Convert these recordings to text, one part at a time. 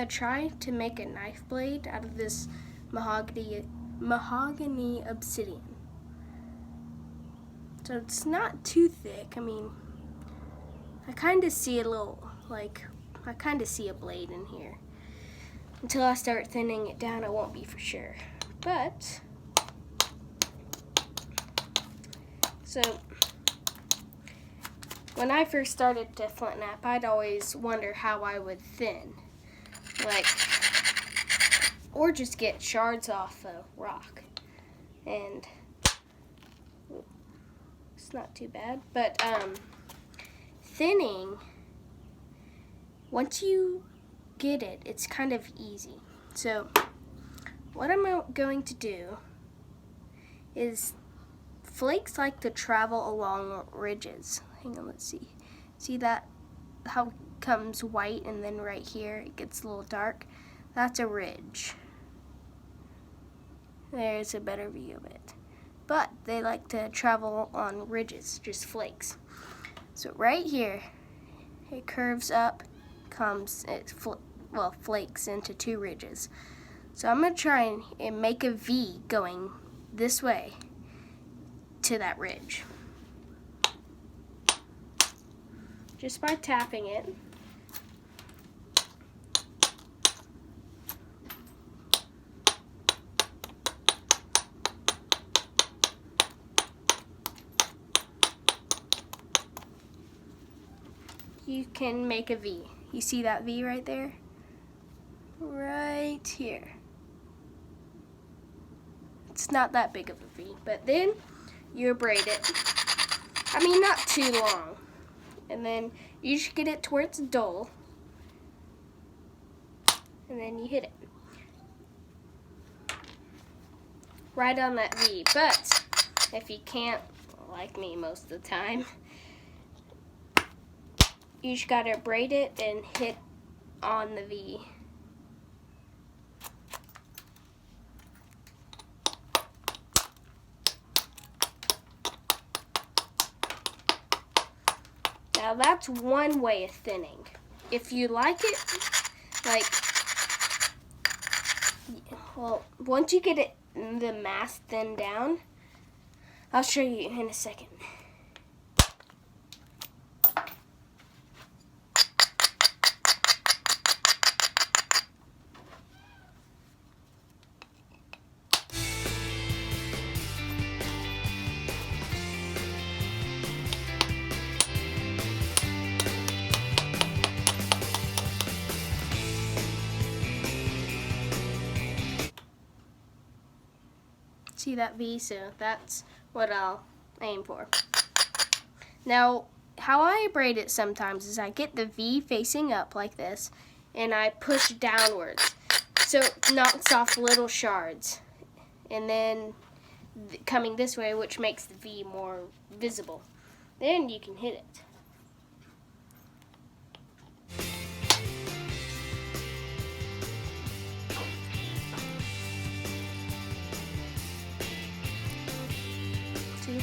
gonna try to make a knife blade out of this mahogany obsidian. So it's not too thick. I mean, I kind of see a little, I kind of see a blade in here. Until I start thinning it down, I won't be for sure. But, so, when I first started to flint knap, I'd always wonder how I would thin. Or just get shards off a rock. And it's not too bad. But thinning, once you get it, it's kind of easy. So what I'm going to do is, flakes like to travel along ridges. Hang on, let's see. See that? How it comes white and then right here it gets a little dark? That's a ridge. There's a better view of it. But they like to travel on ridges, just flakes. So right here, it curves up, flakes into two ridges. So I'm going to try and make a V going this way to that ridge. Just by tapping it. You can make a V. You see that V right there? Right here. It's not that big of a V, but then you braid it. I mean, not too long. And then you should get it to where it's dull. And then you hit it. Right on that V. But if you can't, like me most of the time, you just gotta braid it and hit on the V. Now that's one way of thinning. If you like it, once you get it, the mass thinned down, I'll show you in a second. See that V? So that's what I'll aim for. Now, how I braid it sometimes is I get the V facing up like this, and I push downwards, so it knocks off little shards, and then coming this way, which makes the V more visible. Then you can hit it. See?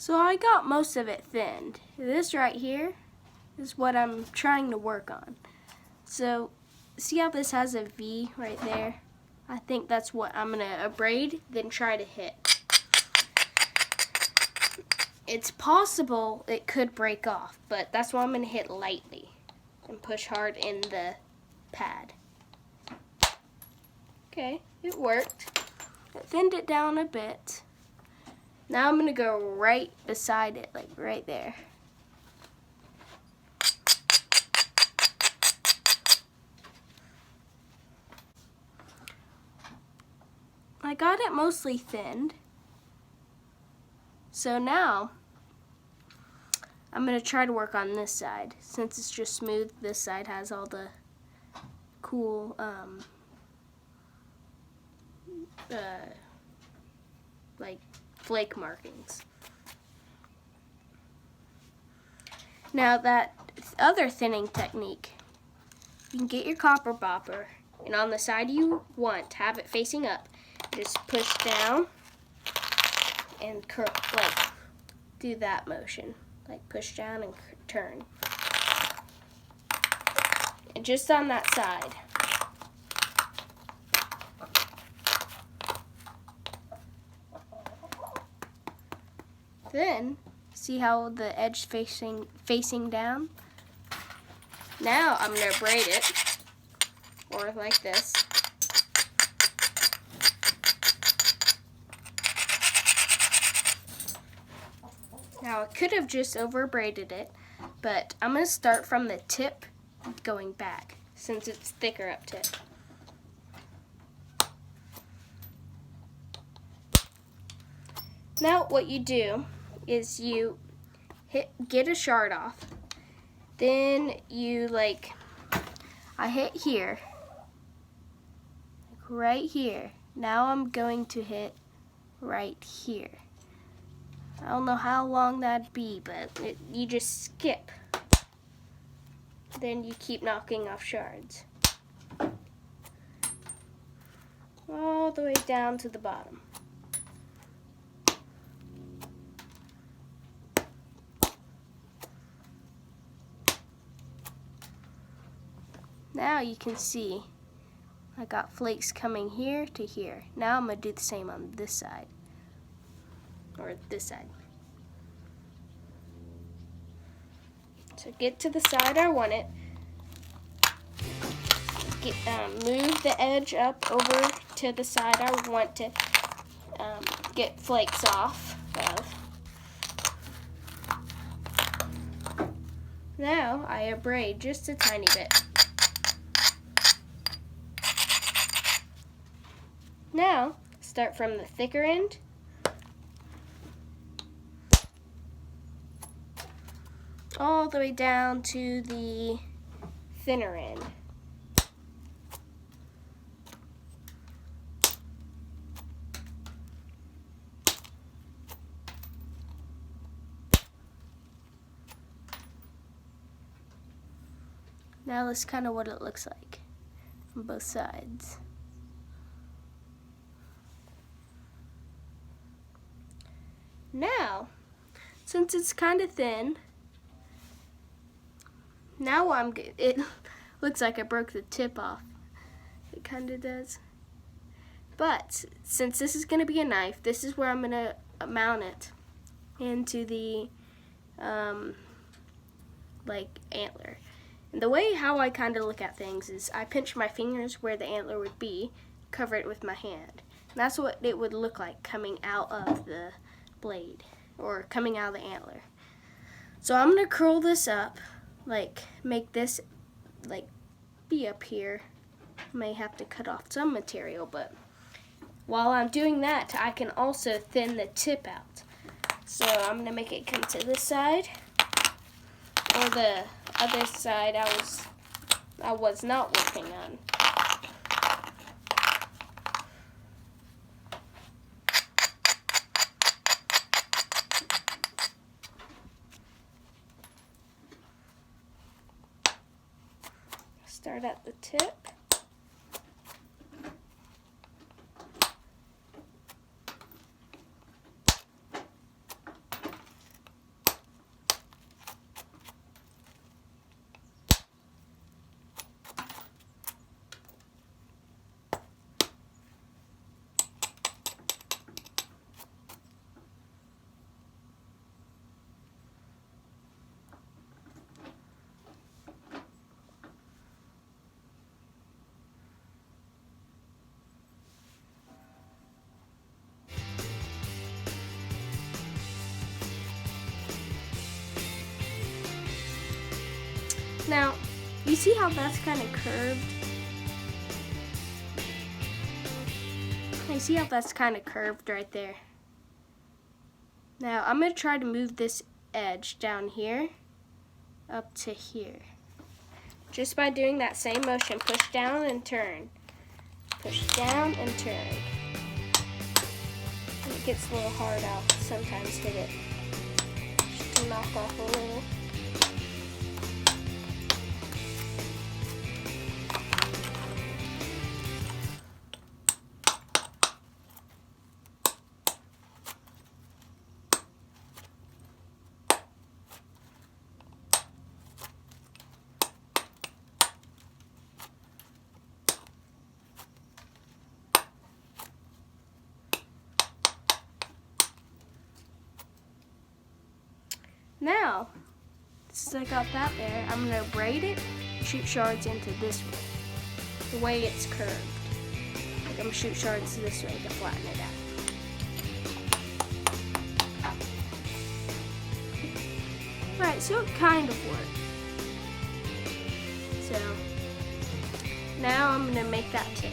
So I got most of it thinned. This right here is what I'm trying to work on. So see how this has a V right there? I think that's what I'm gonna braid, then try to hit. It's possible it could break off, but that's why I'm gonna hit lightly and push hard in the pad. Okay, it worked. I thinned it down a bit. Now I'm going to go right beside it, like right there. I got it mostly thinned. So now I'm going to try to work on this side. Since it's just smooth, this side has all the cool like flake markings. Now that other thinning technique, you can get your copper bopper, and on the side you want, have it facing up. Just push down and like do that motion, like push down and turn. And just on that side. Then, see how the edge facing down? Now I'm going to braid it, or like this. Now I could have just over braided it, but I'm going to start from the tip going back, since it's thicker up tip. Now what you do is you get a shard off, then you I hit here, like right here. Now I'm going to hit right here. I don't know how long that'd be, but you just skip. Then you keep knocking off shards all the way down to the bottom. Now you can see I got flakes coming here to here. Now I'm going to do the same on this side, or this side. So get to the side I want it. Move the edge up over to the side I want to get flakes off of. Now I braid just a tiny bit. Now, start from the thicker end all the way down to the thinner end. Now that's kind of what it looks like on both sides. Now, since it's kind of thin, now it looks like I broke the tip off. It kind of does. But since this is going to be a knife, this is where I'm going to mount it into the like antler. And the way how I kind of look at things is I pinch my fingers where the antler would be, cover it with my hand. And that's what it would look like coming out of the blade, or coming out of the antler. So I'm going to curl this up, like make this like be up here. May have to cut off some material, but while I'm doing that, I can also thin the tip out. So I'm going to make it come to this side, or the other side I was not working on. Start at the tip. Now, you see how that's kind of curved? You see how that's kind of curved right there? Now, I'm going to try to move this edge down here up to here. Just by doing that same motion, push down and turn. Push down and turn. And it gets a little hard out sometimes to get, just to knock off a little. Now, since I got that there, I'm going to braid it and shoot shards into this way, the way it's curved. Like I'm going to shoot shards this way to flatten it out. Alright, so it kind of worked. So, now I'm going to make that tip.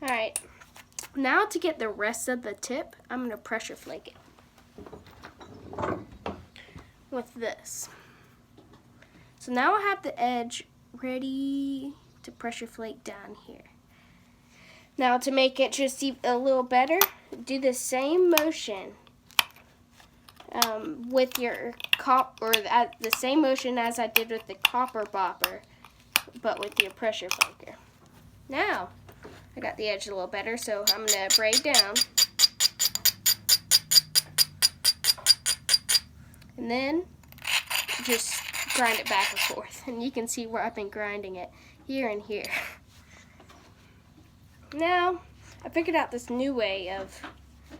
Alright, now to get the rest of the tip, I'm going to pressure flake it with this. So now I have the edge ready to pressure flake down here. Now to make it just a little better, do the same motion with your the same motion as I did with the copper bopper, but with your pressure flaker. Now, I got the edge a little better, so I'm going to braid down. And then just grind it back and forth. And you can see where I've been grinding it here and here. Now, I figured out this new way of,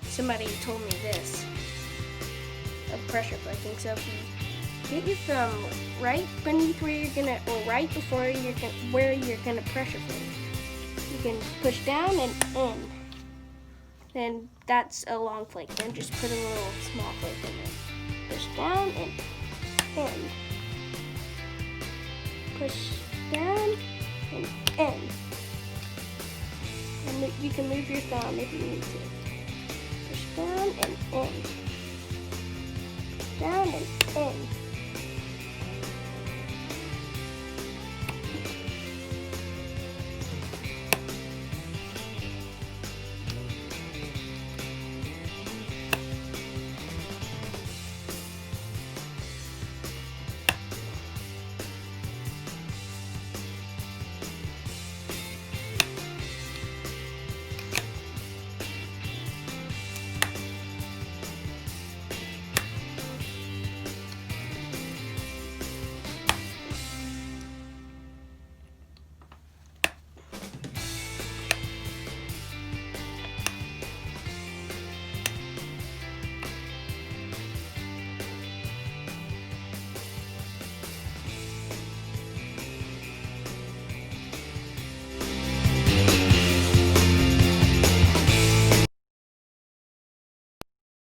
somebody told me this, of pressure flaking. So if you get your thumb right beneath where you're going to, or right before where you're going to pressure flake, you can push down and in. Then that's a long flake. Then just put a little small flake in there. Push down and in. Push down and in. And you can move your thumb if you need to. Push down and in.